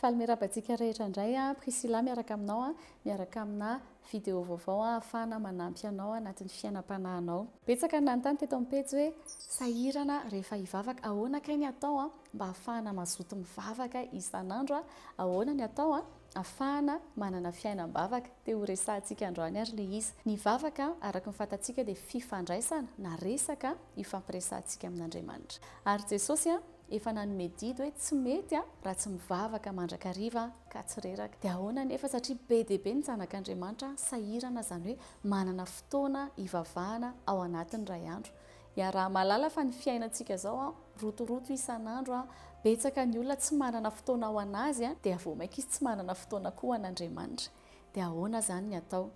Falmerabantsika rehetra indray a Priscilla miaraka aminao a miaraka amina vidéo vaovao a ahafahana manampy anao anatin'ny fiainam-panahinao. Betsaka ny nanontany teto amin'ny pejy hoe sahirana rehefa hivavaka, ahoana kay ny atao a mba ahafahana mazoto mivavaka isan'andro a, ahoana ny atao a ahafahana manana fiainam-bavaka. Te ho resahantsika androany ary le izy. Ny vavaka araka ny fantatsika dia fifandraisana na resaka ifampiresahantsika amin'Andriamanitra. Ary Jesosy a efa nanome didy hoe tsy mety a raha tsy mivavaka mandrakariva ka tsy reraka. Dia ahoana nefa satria be dia be ny zanak'Andriamanitra sahirana, zany hoe manana fotoana hivavahana ao anatin'ny iray andro. Raha malala fa ny fiainantsika zao a rotoroto isan'andro a, betsaka ny olona tsy manana fotoana ho anazy a, dia avao maika izy tsy manana fotoana koa an'Andriamanitra. Dia ahoana zany ny atao?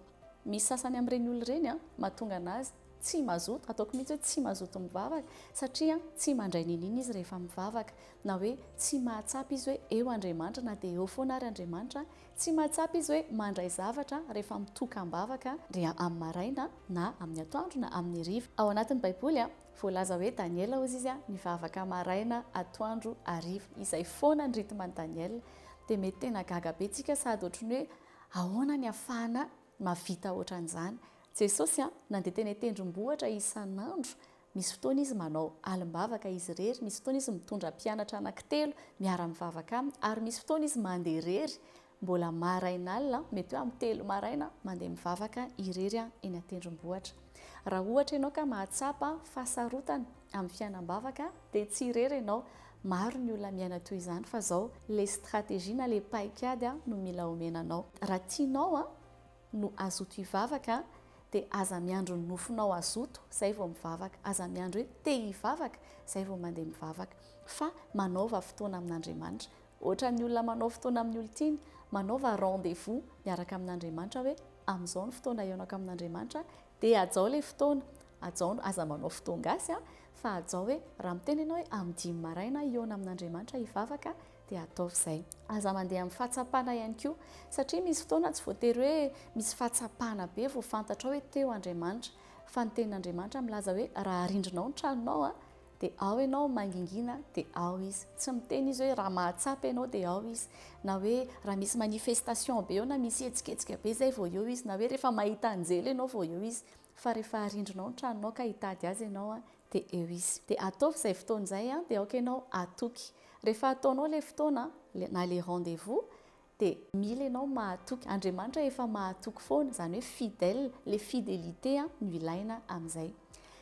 Misy sasany amin'ireny olona ireny a mahatonga anazy tsy mazoto, ataoko mihitsy hoe tsy mazoto mivavaka satria tsy mandray ninina izy rehefa mivavaka, na hoe tsy mahatsapa izy hoe eo Andriamanitra na dia eo foana ary Andriamanitra, tsy mahatsapa izy hoe mandray zavatra rehefa mitokam-bavaka ria amin'ny maraina na amin'ny atoandro na amin'ny hariva. Ao anatin'ny Baiboly a voalaza hoe Daniela hozy izy a nivavaka maraina, atoandro, hariva. Izay foana ny ritman'i Daniela. Dia mety tena gaga be tsika sady ohatrany hoe ahoana ny ahafahana mavita ohatran'izany. Jesosy a nandeha teny tendrombohitra isan'andro. Misy fotoana izy manao alim-bavaka izy irery, misy fotoana izy mitondra mpianatra anankitelo miara-mivavaka aminy, ary misy fotoana izy mandeha irery mbola maraina alina, mety hoe amin'ny 3 maraina mandeha mivavaka irery eny an-tendrombohitra. Raha ohatra ianao ka mahatsapa fasarotana amin'ny fiainam-bavaka dia tsy irery ianao. Maro ny olona miaina toy izany fa zao le stratégie na le paikady no mila omenanao. Raha tianao no azoto hivavaka dia aza miandro ny nofonao azoto, izay vao mivavaka. Aza miandro hoe te hivavaka, izay vao mandeha mivavaka. Fa manaova fotoana amin'Andriamanitra. Ohatra ny olona manao fotoana amin'ny olon-tiany, manaova rendez-vous miaraka amin'Andriamanitra hoe amin'izao ny fotoana ionako amin'Andriamanitra, dia ajao ilay fotoana. Aza manao fotoan-gasy fa ajao hoe raha miteny ianao hoe amin'ny 5 maraina iona amin'Andriamanitra hivavaka, dia ataovy izay. Aza mandeha amin'ny fahatsapana ihany koa, satria misy fotoana tsy voatery hoe misy fahatsapana be vao fantatra hoe teo Andriamanitra, fa ny tenin'Andriamanitra milaza hoe raha arindrinao ny tranonao dia ao ianao mangingina dia ao izy. Tsy miteny izy hoe raha mahatsapa ianao dia ao izy, na hoe raha misy manifestation be eo na misy etsiketsika be izay vao eo izy, na hoe rehefa mahita anjely ianao vao eo izy, fa rehefa arindrinao ny tranonao ka hitady azy ianao dia eo izy. Dia ataovy izay fotoana izay dia aoka ianao atoky. Rehefa ataonao ilay fotoana na le rendez-vous dia mila ianao mahatoky. Andriamanitra efa mahatoky foana, izany hoe fidèle, le fidélité no ilaina amin'izay.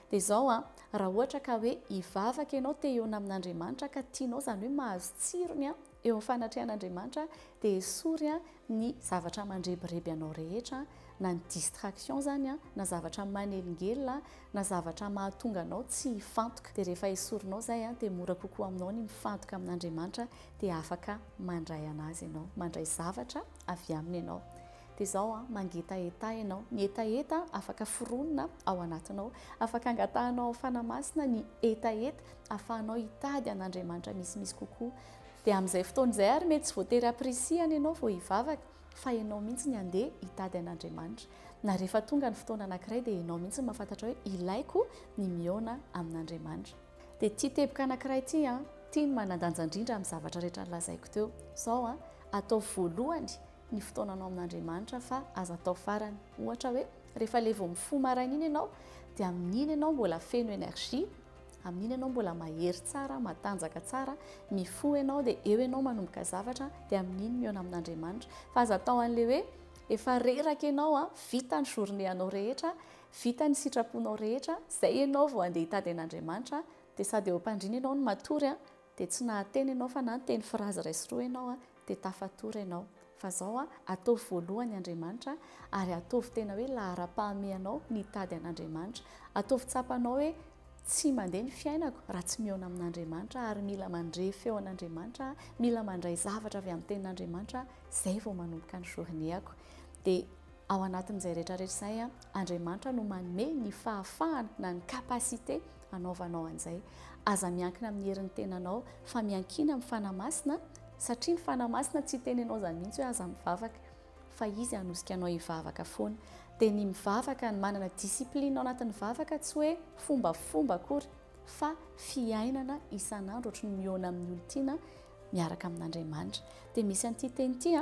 Dia izao raha ohatra ka hoe hivavaka ianao te hiona amin'Andriamanitra ka tianao zany hoe mahazo tsirony eo amin'ny fanatrehan'Andriamanitra, dia esory ny zavatra mandrebireby anao rehetra, na ny distraction zany na zavatra manelingelina, na zavatra mahatonga anao tsy hifantoka. Dia rehefa esorinao izay dia mora kokoa aminao ny mifantoka amin'Andriamanitra, dia afaka mandray anazy ianao, mandray zavatra avy aminy ianao. Dia izao mangetaeta ianao. Ny etaeta afaka foronina ao anatinao, afaka angatahanao fanamasina ny etaeta, ahafahanao hitady an'Andriamanitra misimisy kokoa. Dia amin'izay fotoana izay ary mety tsy voatery aprisihana ianao vao hivavaka, fa ianao mihitsy ny andeha hitady an'Andriamanitra. Na rehefa tonga ny fotoana anankiray dia ianao mihitsy ny mahafantatra hoe ilaiko ny mihaona amin'Andriamanitra. Dia ity teboka anankiray ity tiany manan-danja indrindra amin'ny zavatra rehetra nolazaiko teo. Izao atao voalohany ny fotoananao amin'Andriamanitra, fa aza atao farany. Ohatra hoe rehefa le vao mifoha maraina iny ianao dia amin'iny ianao mbola feno energia, amin'iny ianao mbola mahery tsara, matanjaka tsara, mifoha ianao dia eo ianao manomboka zavatra, dia amin'iny mihaona amin'Andriamanitra. Fa aza atao an'ilay hoe efa reraka ianao vita ny journée anao rehetra, vita ny sitraponao rehetra, izay ianao vao andeha hitady an'Andriamanitra, dia sady eo am-pandriana ianao no matory dia tsy nahateny ianao fa na niteny frazy ray sy roa ianao dia tafatory ianao. Fa izao ataovy voalohany Andriamanitra, ary ataovy tena hoe lahara-pahamehanao ny hitady an'Andriamanitra. Ataovy tsapanao hoe tsy mandeha ny fiainako raha tsy mihaona amin'Andriamanitra, ary mila mandre feo an'Andriamanitra, mila mandray zavatra avy amin'ny tenin'Andriamanitra, izay vao manomboka ny journéako. Dia ao anatin'izay rehetrarehetra izay Andriamanitra no manome ny fahafahana na ny kapasité hanaovanao an'izay. Aza miankina amin'ny herin'ny tenanao, fa miankina amin'ny fanamasina, satria ny fanamasina tsy teny ianao zany mihitsy hoe aza mivavaka, fa izy hanosika anao hivavaka foana. Dia ny mivavaka, ny manana discipline ao anatin'ny vavaka tsy hoe fombafomba akory, fa fiainana isan'andro, ohatry ny mihaona amin'ny olon-tiana, miaraka amin'Andriamanitra. Dia misy an'ity teny ity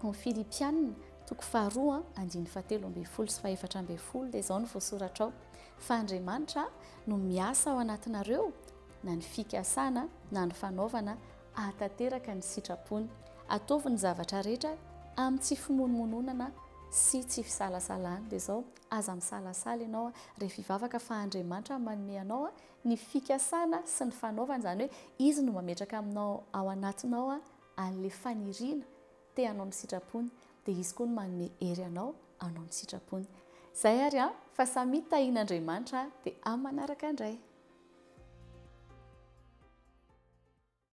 ho Filipianina toko 2:17-20 sy 14 dia izao no voasoratra ao fa Andriamanitra no miasa ao anatinareo na ny fikasana na ny fanaovana ahatanteraka ny sitrapony. Ataovy ny zavatra rehetra amin'ny tsy fimonomononana sy tsy fisalasalana. Dia izao aza misalasala ianao rehefa hivavaka fa Andriamanitra manome anao ny fikasana sy ny fanaovana, izany hoe izy no mametraka aminao ao anatinao an'ilay faniriana te hanao ny sitrapony dia izy koa no manome hery anao hanao ny sitrapony. Izay ary fa samy tahian'Andriamanitra dia amin'ny manaraka indray.